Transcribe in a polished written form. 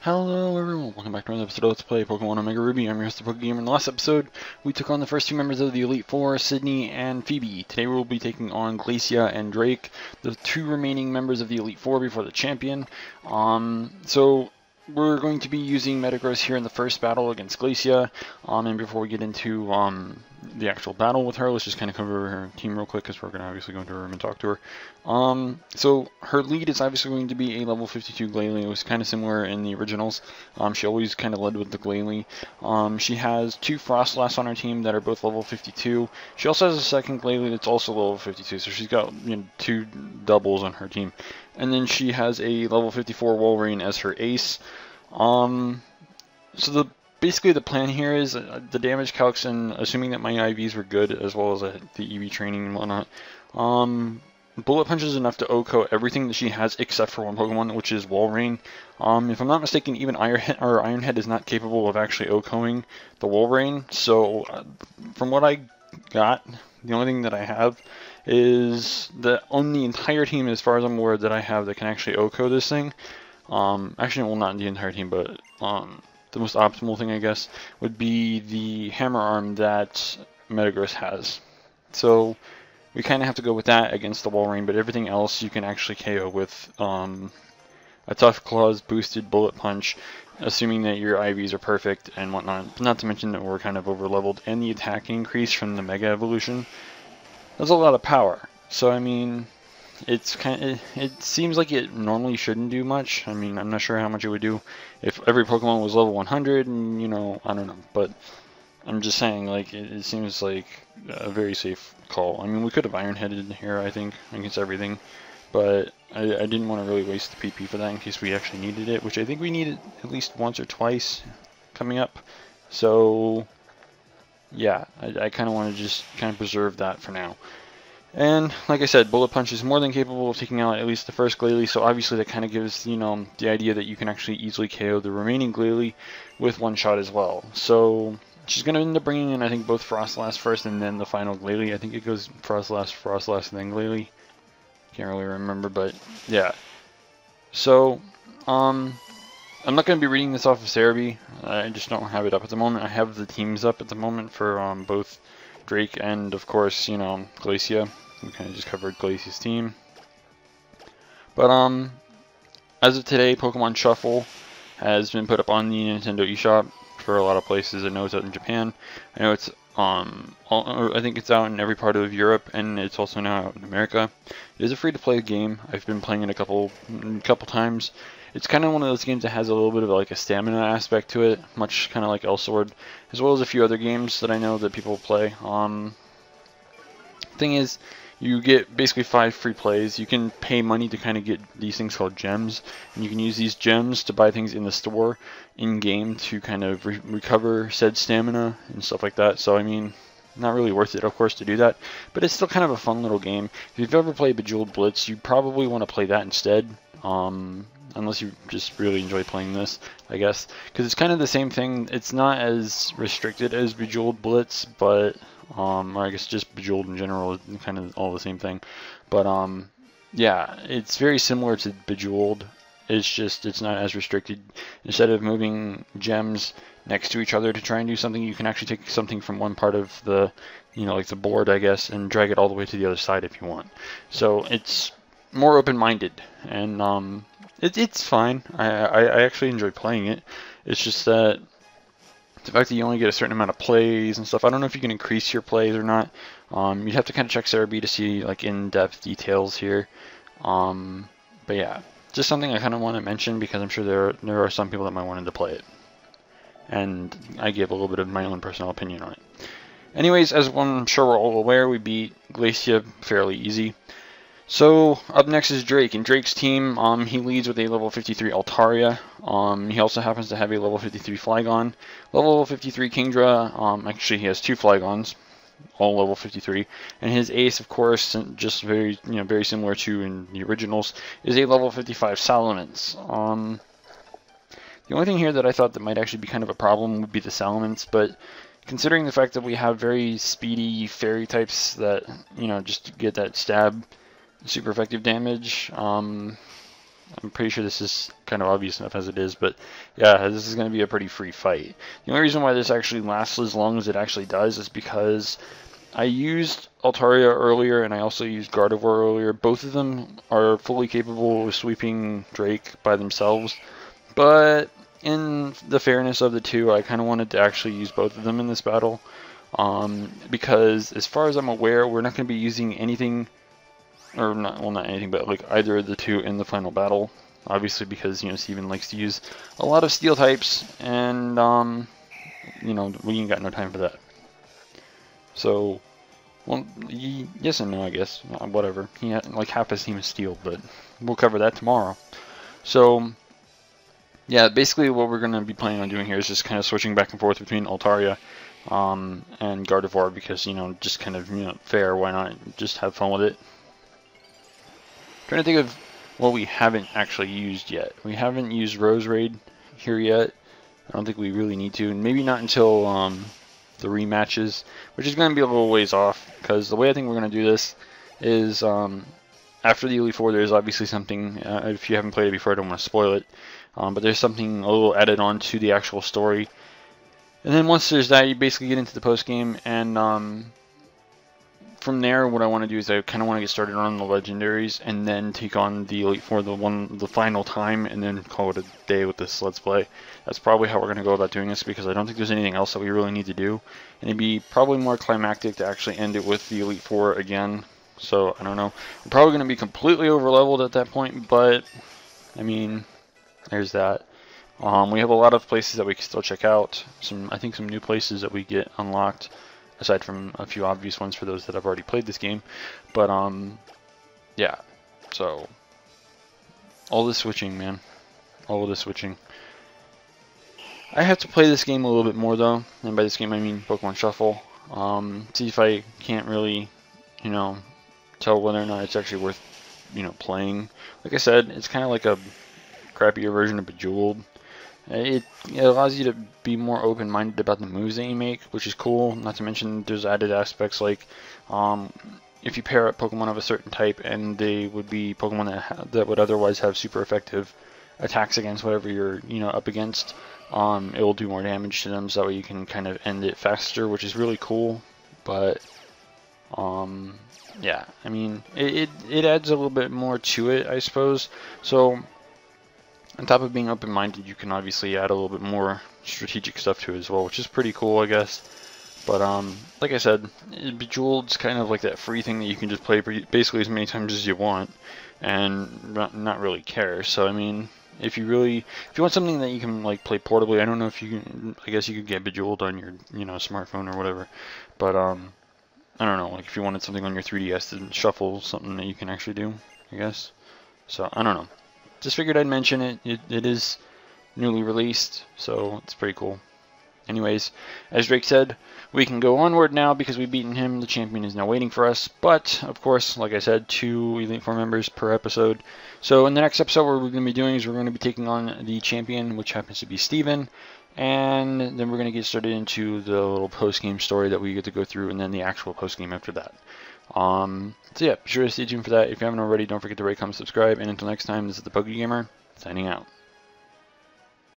Hello everyone, welcome back to another episode of Let's Play Pokemon Omega Ruby. I'm your host, the Pokegamer. In the last episode, we took on the first two members of the Elite Four, Sydney and Phoebe. Today we'll be taking on Glacia and Drake, the two remaining members of the Elite Four before the champion. So we're going to be using Metagross here in the first battle against Glacia. And before we get into the actual battle with her, let's just kind of cover her team real quick because we're going to obviously go into her room and talk to her. So her lead is obviously going to be a level 52 Glalie. It was kind of similar in the originals. She always kind of led with the Glalie. She has two Frostlass on her team that are both level 52. She also has a second Glalie that's also level 52, so she's got two doubles on her team. And then she has a level 54 Wolverine as her ace. Basically the plan here is the damage calcs, and assuming that my IVs were good as well as the EV training and whatnot. Bullet Punch is enough to OHKO everything that she has except for one Pokemon, which is Wolverine. If I'm not mistaken, even Ironhead is not capable of actually OHKOing the Wolverine. So from what I got, the only thing that I have is that on the entire team, as far as I'm aware, that I have that can actually OHKO this thing. Actually, well, not the entire team, but the most optimal thing, I guess, would be the Hammer Arm that Metagross has. So we kind of have to go with that against the Wolverine, but everything else you can actually KO with a Tough Claws boosted Bullet Punch, assuming that your IVs are perfect and whatnot. Not to mention that we're kind of over leveled, and the attack increase from the Mega Evolution. That's a lot of power. So I mean, it seems like it normally shouldn't do much. I mean, I'm not sure how much it would do if every Pokemon was level 100, and I don't know, but I'm just saying, like, it seems like a very safe call. I mean, we could have Ironheaded here, I think, against everything, but I didn't want to really waste the PP for that in case we actually needed it, which I think we needed at least once or twice coming up. So yeah, I kind of want to just kind of preserve that for now. And like I said, Bullet Punch is more than capable of taking out at least the first Glalie, so obviously that kind of gives, the idea that you can actually easily KO the remaining Glalie with one shot as well. So she's going to end up bringing in, I think, both Frostlass first and then the final Glalie. I think it goes Frostlass, and then Glalie. Can't really remember, but yeah. So, I'm not going to be reading this off of Cerebi. I just don't have it up at the moment. I have the teams up at the moment for both Drake and, of course, Glacia. We kind of just covered Glacia's team. But as of today, Pokemon Shuffle has been put up on the Nintendo eShop for a lot of places. I know it's out in Japan. I know it's I think it's out in every part of Europe, and it's also now out in America. It is a free-to-play game. I've been playing it a couple times. It's kind of one of those games that has a little bit of like a stamina aspect to it, much kind of like Elsword, as well as a few other games that I know that people play. Thing is, you get basically 5 free plays. You can pay money to kind of get these things called gems, and you can use these gems to buy things in the store, in-game, to kind of recover said stamina and stuff like that. So I mean, not really worth it, of course, to do that, but it's still kind of a fun little game. If you've ever played Bejeweled Blitz, you probably want to play that instead, unless you just really enjoy playing this, I guess, because it's kind of the same thing. It's not as restricted as Bejeweled Blitz, but or I guess just Bejeweled in general is kind of all the same thing. But yeah, it's very similar to Bejeweled. It's just it's not as restricted. Instead of moving gems next to each other to try and do something, you can actually take something from one part of the, like the board, I guess, and drag it all the way to the other side if you want. So it's more open-minded, and it's fine. I actually enjoy playing it. It's just that the fact that you only get a certain amount of plays and stuff. I don't know if you can increase your plays or not. You'd have to kind of check Cerebi to see like in-depth details here. But yeah, just something I kind of want to mention because I'm sure there are some people that might want to play it, and I give a little bit of my own personal opinion on it. Anyways, as I'm sure we're all aware, we beat Glacia fairly easy. So up next is Drake. In Drake's team, he leads with a level 53 Altaria. He also happens to have a level 53 Flygon, level 53 Kingdra. Actually, he has 2 Flygons, all level 53. And his ace, of course, just very similar to in the originals, is a level 55 Salamence. The only thing here that I thought that might actually be kind of a problem would be the Salamence, but considering the fact that we have very speedy fairy types that just get that stab super effective damage, I'm pretty sure this is kind of obvious enough as it is. But yeah, this is going to be a pretty free fight. The only reason why this actually lasts as long as it actually does is because I used Altaria earlier, and I also used Gardevoir earlier. Both of them are fully capable of sweeping Drake by themselves, but in the fairness of the two, I kind of wanted to actually use both of them in this battle, because as far as I'm aware, we're not going to be using anything, or not, well, not anything, but like either of the two in the final battle. Obviously, because Steven likes to use a lot of steel types, and we ain't got no time for that. So, well, yes and no, I guess. Whatever. He had, like, half his team is steel, but we'll cover that tomorrow. So, yeah, basically what we're going to be planning on doing here is just kind of switching back and forth between Altaria and Gardevoir, because, just kind of, fair, why not just have fun with it. Trying to think of what we haven't actually used yet. We haven't used Roserade here yet. I don't think we really need to. Maybe not until the rematches, which is going to be a little ways off, because the way I think we're going to do this is after the Elite Four, there's obviously something, if you haven't played it before, I don't want to spoil it, but there's something a little added on to the actual story. And then once there's that, you basically get into the post game, and from there, what I want to do is I kind of want to get started on the legendaries, and then take on the Elite Four the final time, and then call it a day with this Let's Play. That's probably how we're going to go about doing this, because I don't think there's anything else that we really need to do. And it'd be probably more climactic to actually end it with the Elite Four again. So, I don't know. We're probably going to be completely over-leveled at that point, but, I mean, there's that. We have a lot of places that we can still check out. I think some new places that we get unlocked, aside from a few obvious ones for those that have already played this game. But, yeah. So, all this switching, man. All of this switching. I have to play this game a little bit more, though. And by this game, I mean Pokemon Shuffle. See if I can't really, tell whether or not it's actually worth, playing. Like I said, it's kind of like a crappier version of Bejeweled. It allows you to be more open-minded about the moves that you make, which is cool. Not to mention there's added aspects like if you pair up Pokemon of a certain type, and they would be Pokemon that would otherwise have super effective attacks against whatever you're up against, it will do more damage to them, so that way you can kind of end it faster, which is really cool. But yeah, I mean it adds a little bit more to it, I suppose. So on top of being open-minded, you can obviously add a little bit more strategic stuff to it as well, which is pretty cool, I guess. But like I said, Bejeweled's kind of like that free thing that you can just play basically as many times as you want, and not really care. So I mean, if you want something that you can like play portably, I don't know if you can. I guess you could get Bejeweled on your smartphone or whatever. But I don't know, like if you wanted something on your 3DS to shuffle, something that you can actually do, I guess. So I don't know. Just figured I'd mention it. It is newly released, so it's pretty cool. Anyways, as Drake said, we can go onward now because we've beaten him. The champion is now waiting for us. But, of course, like I said, 2 Elite Four members per episode. So in the next episode, what we're going to be doing is we're going to be taking on the champion, which happens to be Steven. And then we're going to get started into the little post-game story that we get to go through, and then the actual post-game after that. So yeah, be sure to stay tuned for that. If you haven't already, don't forget to rate, comment, subscribe. And until next time, this is the PokeGamer, signing out.